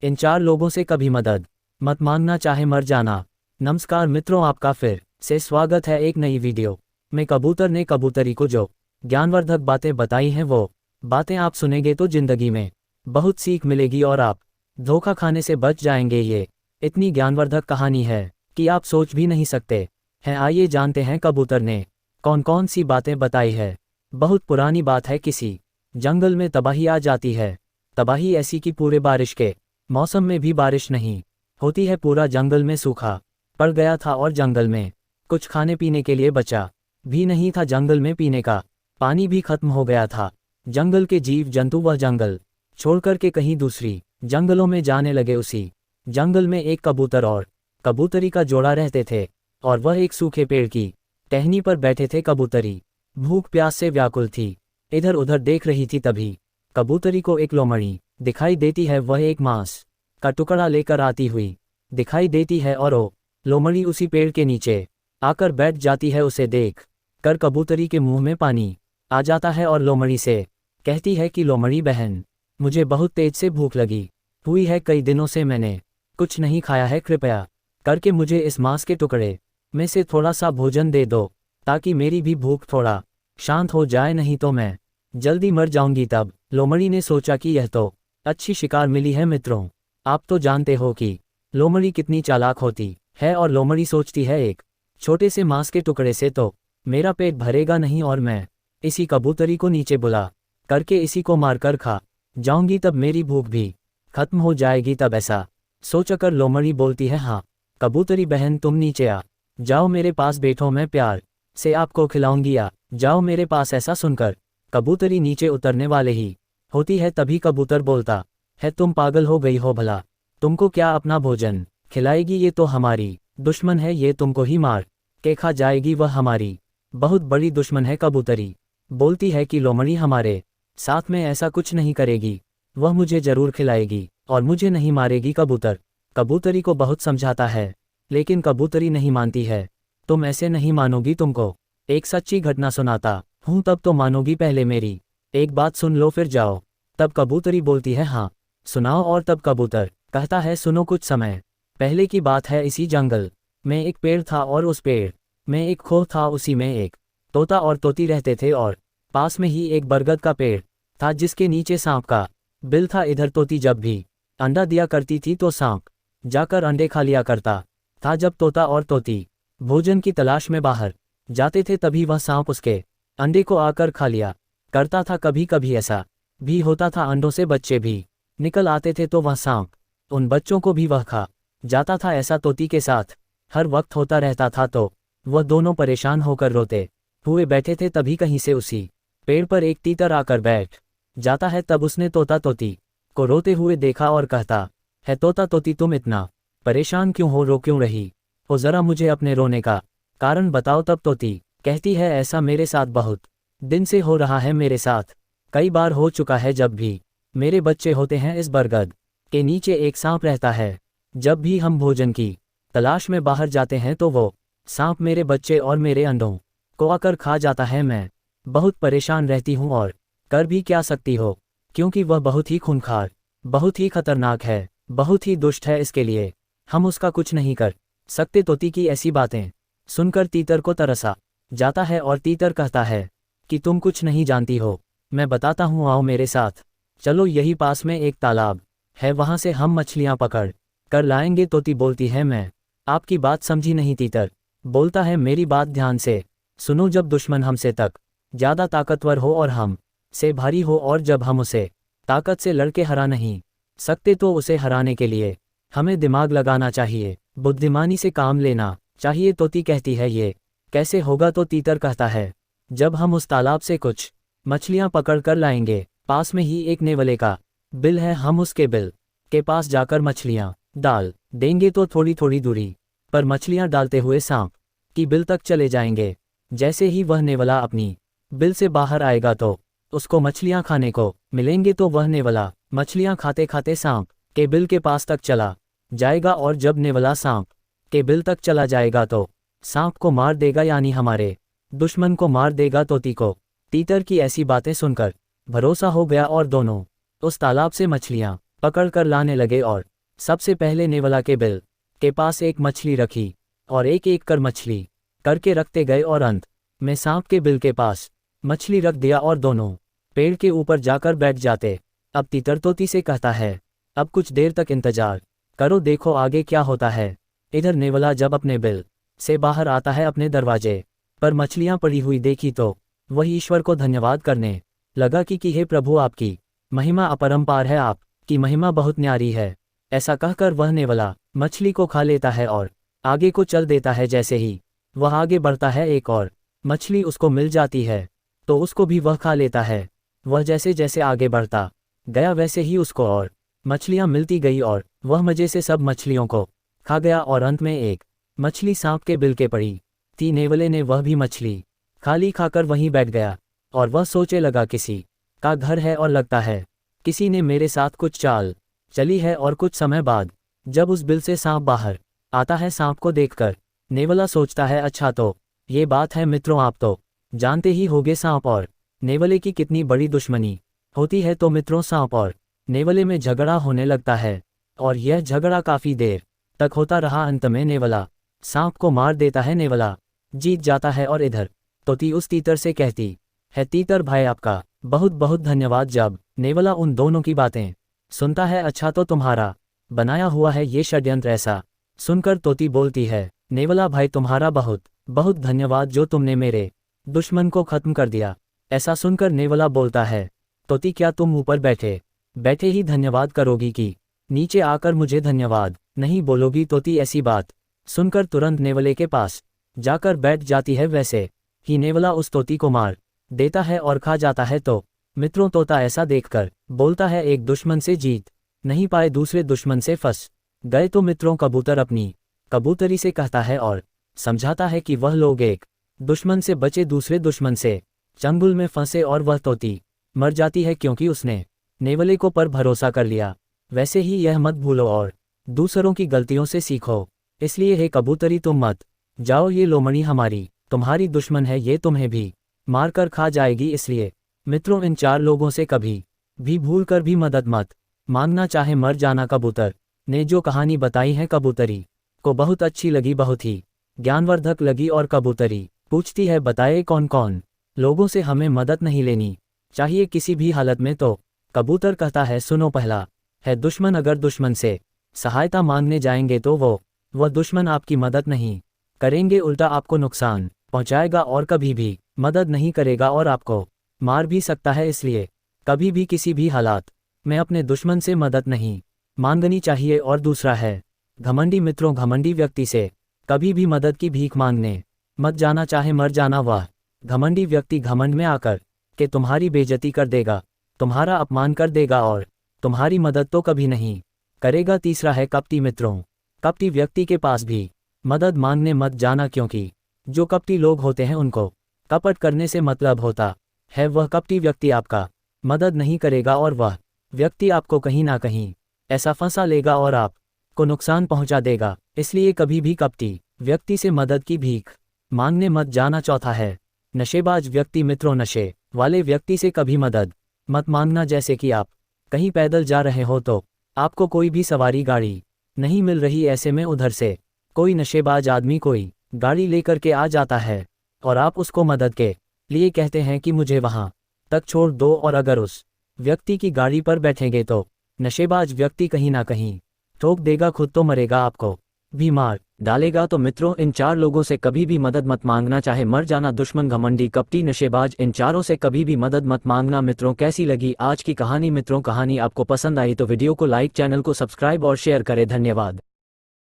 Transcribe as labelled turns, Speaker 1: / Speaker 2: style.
Speaker 1: इन 4 लोगों से कभी मदद मत मांगना, चाहे मर जाना। नमस्कार मित्रों, आपका फिर से स्वागत है एक नई वीडियो में। कबूतर ने कबूतरी को जो ज्ञानवर्धक बातें बताई हैं, वो बातें आप सुनेंगे तो जिंदगी में बहुत सीख मिलेगी और आप धोखा खाने से बच जाएंगे। ये इतनी ज्ञानवर्धक कहानी है कि आप सोच भी नहीं सकते हैं। आइए जानते हैं कबूतर ने कौन कौन सी बातें बताई है। बहुत पुरानी बात है, किसी जंगल में तबाही आ जाती है। तबाही ऐसी कि पूरे बारिश के मौसम में भी बारिश नहीं होती है। पूरा जंगल में सूखा पड़ गया था और जंगल में कुछ खाने पीने के लिए बचा भी नहीं था। जंगल में पीने का पानी भी खत्म हो गया था। जंगल के जीव जंतु वह जंगल छोड़कर के कहीं दूसरी जंगलों में जाने लगे। उसी जंगल में एक कबूतर और कबूतरी का जोड़ा रहते थे और वह एक सूखे पेड़ की टहनी पर बैठे थे। कबूतरी भूख प्यास से व्याकुल थी, इधर उधर देख रही थी। तभी कबूतरी को एक लोमड़ी दिखाई देती है। वह एक मांस का टुकड़ा लेकर आती हुई दिखाई देती है और वो लोमड़ी उसी पेड़ के नीचे आकर बैठ जाती है। उसे देख कर कबूतरी के मुंह में पानी आ जाता है और लोमड़ी से कहती है कि लोमड़ी बहन, मुझे बहुत तेज से भूख लगी हुई है। कई दिनों से मैंने कुछ नहीं खाया है। कृपया करके मुझे इस मांस के टुकड़े में से थोड़ा सा भोजन दे दो, ताकि मेरी भी भूख थोड़ा शांत हो जाए, नहीं तो मैं जल्दी मर जाऊंगी। तब लोमड़ी ने सोचा कि यह तो अच्छी शिकार मिली है। मित्रों, आप तो जानते हो कि लोमड़ी कितनी चालाक होती है। और लोमड़ी सोचती है, एक छोटे से मांस के टुकड़े से तो मेरा पेट भरेगा नहीं, और मैं इसी कबूतरी को नीचे बुला करके इसी को मारकर खा जाऊंगी, तब मेरी भूख भी खत्म हो जाएगी। तब ऐसा सोचकर लोमड़ी बोलती है, हाँ कबूतरी बहन, तुम नीचे आ जाओ, मेरे पास बैठो, मैं प्यार से आपको खिलाऊंगी, आ जाओ मेरे पास। ऐसा सुनकर कबूतरी नीचे उतरने वाले ही होती है। तभी कबूतर बोलता है, तुम पागल हो गई हो भला, तुमको क्या अपना भोजन खिलाएगी? ये तो हमारी दुश्मन है, ये तुमको ही मार के खा जाएगी। वह हमारी बहुत बड़ी दुश्मन है। कबूतरी बोलती है कि लोमड़ी हमारे साथ में ऐसा कुछ नहीं करेगी, वह मुझे जरूर खिलाएगी और मुझे नहीं मारेगी। कबूतर कबूतरी को बहुत समझाता है, लेकिन कबूतरी नहीं मानती है। तुम ऐसे नहीं मानोगी, तुमको एक सच्ची घटना सुनाता हूँ, तब तो मानोगी। पहले मेरी एक बात सुन लो फिर जाओ। तब कबूतरी बोलती है, हाँ सुनाओ। और तब कबूतर कहता है, सुनो। कुछ समय पहले की बात है। इसी जंगल में एक पेड़ था और उस पेड़ में एक खोह था। उसी में एक तोता और तोती रहते थे और पास में ही एक बरगद का पेड़ था, जिसके नीचे सांप का बिल था। इधर तोती जब भी अंडा दिया करती थी तो सांप जाकर अंडे खा लिया करता था। जब तोता और तोती भोजन की तलाश में बाहर जाते थे, तभी वह सांप उसके अंडे को आकर खा लिया करता था। कभी कभी ऐसा भी होता था, अंडों से बच्चे भी निकल आते थे, तो वह सांप उन बच्चों को भी वह खा जाता था। ऐसा तोती के साथ हर वक्त होता रहता था, तो वह दोनों परेशान होकर रोते हुए बैठे थे। तभी कहीं से उसी पेड़ पर एक तीतर आकर बैठ जाता है। तब उसने तोता तोती को रोते हुए देखा और कहता है, तोता तोती, तुम इतना परेशान क्यों हो? रो क्यों रही हो? जरा मुझे अपने रोने का कारण बताओ। तब तोती कहती है, ऐसा मेरे साथ बहुत दिन से हो रहा है। मेरे साथ कई बार हो चुका है। जब भी मेरे बच्चे होते हैं, इस बरगद के नीचे एक सांप रहता है। जब भी हम भोजन की तलाश में बाहर जाते हैं, तो वो सांप मेरे बच्चे और मेरे अंडों को आकर खा जाता है। मैं बहुत परेशान रहती हूँ, और कर भी क्या सकती हो, क्योंकि वह बहुत ही खूंखार, बहुत ही खतरनाक है, बहुत ही दुष्ट है। इसके लिए हम उसका कुछ नहीं कर सकते। तोती की ऐसी बातें सुनकर तीतर को तरसा जाता है और तीतर कहता है कि तुम कुछ नहीं जानती हो, मैं बताता हूँ, आओ मेरे साथ चलो। यही पास में एक तालाब है, वहाँ से हम मछलियाँ पकड़ कर लाएंगे। तोती बोलती है, मैं आपकी बात समझी नहीं। तीतर बोलता है, मेरी बात ध्यान से सुनो। जब दुश्मन हमसे तक ज़्यादा ताकतवर हो और हम से भारी हो, और जब हम उसे ताकत से लड़के हरा नहीं सकते, तो उसे हराने के लिए हमें दिमाग लगाना चाहिए, बुद्धिमानी से काम लेना चाहिए। तोती कहती है, ये कैसे होगा? तो तीतर कहता है, जब हम उस तालाब से कुछ मछलियां पकड़ कर लाएंगे, पास में ही एक नेवले का बिल है, हम उसके बिल के पास जाकर मछलियां डाल देंगे, तो थोड़ी थोड़ी दूरी पर मछलियां डालते हुए सांप की बिल तक चले जाएंगे। जैसे ही वह नेवला अपनी बिल से बाहर आएगा, तो उसको मछलियां खाने को मिलेंगे। तो वह नेवला मछलियां खाते खाते सांप के बिल के पास तक चला जाएगा, और जब नेवला सांप के बिल तक चला जाएगा, तो सांप को मार देगा, यानी हमारे दुश्मन को मार देगा। तोती को तीतर की ऐसी बातें सुनकर भरोसा हो गया और दोनों उस तालाब से मछलियां पकड़ कर लाने लगे और सबसे पहले नेवला के बिल के पास एक मछली रखी और एक एक कर मछली करके रखते गए और अंत में सांप के बिल के पास मछली रख दिया और दोनों पेड़ के ऊपर जाकर बैठ जाते। अब तीतर तोती से कहता है, अब कुछ देर तक इंतजार करो, देखो आगे क्या होता है। इधर नेवला जब अपने बिल से बाहर आता है, अपने दरवाजे पर मछलियां पड़ी हुई देखी तो वह ईश्वर को धन्यवाद करने लगा कि हे प्रभु, आपकी महिमा अपरंपार है, आपकी महिमा बहुत न्यारी है। ऐसा कहकर वह नेवला मछली को खा लेता है और आगे को चल देता है। जैसे ही वह आगे बढ़ता है, एक और मछली उसको मिल जाती है तो उसको भी वह खा लेता है। वह जैसे जैसे आगे बढ़ता गया वैसे ही उसको और मछलियां मिलती गई और वह मजे से सब मछलियों को खा गया और अंत में एक मछली सांप के बिल के पड़ी थी। नेवले ने वह भी मछली खाली खाकर वहीं बैठ गया और वह सोचे लगा, किसी का घर है और लगता है किसी ने मेरे साथ कुछ चाल चली है। और कुछ समय बाद जब उस बिल से सांप बाहर आता है, सांप को देखकर नेवला सोचता है, अच्छा तो ये बात है मित्रों, आप तो जानते ही होगे सांप और नेवले की कितनी बड़ी दुश्मनी होती है। तो मित्रों, सांप और नेवले में झगड़ा होने लगता है और यह झगड़ा काफी देर तक होता रहा। अंत में नेवला सांप को मार देता है, नेवला जीत जाता है। और इधर तोती उस तीतर से कहती है, तीतर भाई आपका बहुत बहुत धन्यवाद। जब नेवला उन दोनों की बातें सुनता है, अच्छा तो तुम्हारा बनाया हुआ है ये षड्यंत्र। ऐसा सुनकर तोती बोलती है, नेवला भाई तुम्हारा बहुत बहुत धन्यवाद जो तुमने मेरे दुश्मन को खत्म कर दिया। ऐसा सुनकर नेवला बोलता है, तोती क्या तुम ऊपर बैठे बैठे ही धन्यवाद करोगी कि नीचे आकर मुझे धन्यवाद नहीं बोलोगी। तोती ऐसी बात सुनकर तुरंत नेवले के पास जाकर बैठ जाती है। वैसे ही नेवला उस तोती को मार देता है और खा जाता है। तो मित्रों, तोता ऐसा देखकर बोलता है, एक दुश्मन से जीत नहीं पाए दूसरे दुश्मन से फंस गए। तो मित्रों, कबूतर अपनी कबूतरी से कहता है और समझाता है कि वह लोग एक दुश्मन से बचे दूसरे दुश्मन से चंगुल में फंसे और वह तोती मर जाती है क्योंकि उसने नेवले को पर भरोसा कर लिया। वैसे ही यह मत भूलो और दूसरों की गलतियों से सीखो। इसलिए हे कबूतरी, तुम मत जाओ, ये लोमड़ी हमारी तुम्हारी दुश्मन है, ये तुम्हें भी मार कर खा जाएगी। इसलिए मित्रों, इन 4 लोगों से कभी भी भूल कर भी मदद मत मांगना, चाहे मर जाना। कबूतर ने जो कहानी बताई है कबूतरी को बहुत अच्छी लगी, बहुत ही ज्ञानवर्धक लगी। और कबूतरी पूछती है, बताए कौन कौन लोगों से हमें मदद नहीं लेनी चाहिए किसी भी हालत में। तो कबूतर कहता है, सुनो, पहला है दुश्मन। अगर दुश्मन से सहायता मांगने जाएंगे तो वह दुश्मन आपकी मदद नहीं करेंगे, उल्टा आपको नुकसान पहुंचाएगा और कभी भी मदद नहीं करेगा और आपको मार भी सकता है। इसलिए कभी भी किसी भी हालात में अपने दुश्मन से मदद नहीं मांगनी चाहिए। और दूसरा है घमंडी। मित्रों, घमंडी व्यक्ति से कभी भी मदद की भीख मांगने मत जाना, चाहे मर जाना। वह घमंडी व्यक्ति घमंड में आकर के तुम्हारी बेइज्जती कर देगा, तुम्हारा अपमान कर देगा और तुम्हारी मदद तो कभी नहीं करेगा। तीसरा है कपटी। मित्रों, कपटी व्यक्ति के पास भी मदद मांगने मत जाना, क्योंकि जो कपटी लोग होते हैं उनको कपट करने से मतलब होता है। वह कपटी व्यक्ति आपका मदद नहीं करेगा और वह व्यक्ति आपको कहीं ना कहीं ऐसा फंसा लेगा और आपको नुकसान पहुंचा देगा। इसलिए कभी भी कपटी व्यक्ति से मदद की भीख मांगने मत जाना। चौथा है नशेबाज व्यक्ति। मित्रों, नशे वाले व्यक्ति से कभी मदद मत मांगना। जैसे कि आप कहीं पैदल जा रहे हो तो आपको कोई भी सवारी गाड़ी नहीं मिल रही, ऐसे में उधर से कोई नशेबाज आदमी कोई गाड़ी लेकर के आ जाता है और आप उसको मदद के लिए कहते हैं कि मुझे वहां तक छोड़ दो। और अगर उस व्यक्ति की गाड़ी पर बैठेंगे तो नशेबाज व्यक्ति कहीं ना कहीं ठोक देगा, खुद तो मरेगा, आपको भी मार डालेगा। तो मित्रों, इन 4 लोगों से कभी भी मदद मत मांगना, चाहे मर जाना, दुश्मन, घमंडी, कपटी, नशेबाज, इन चारों से कभी भी मदद मत मांगना। मित्रों, कैसी लगी आज की कहानी? मित्रों, कहानी आपको पसंद आई तो वीडियो को लाइक, चैनल को सब्सक्राइब और शेयर करें। धन्यवाद।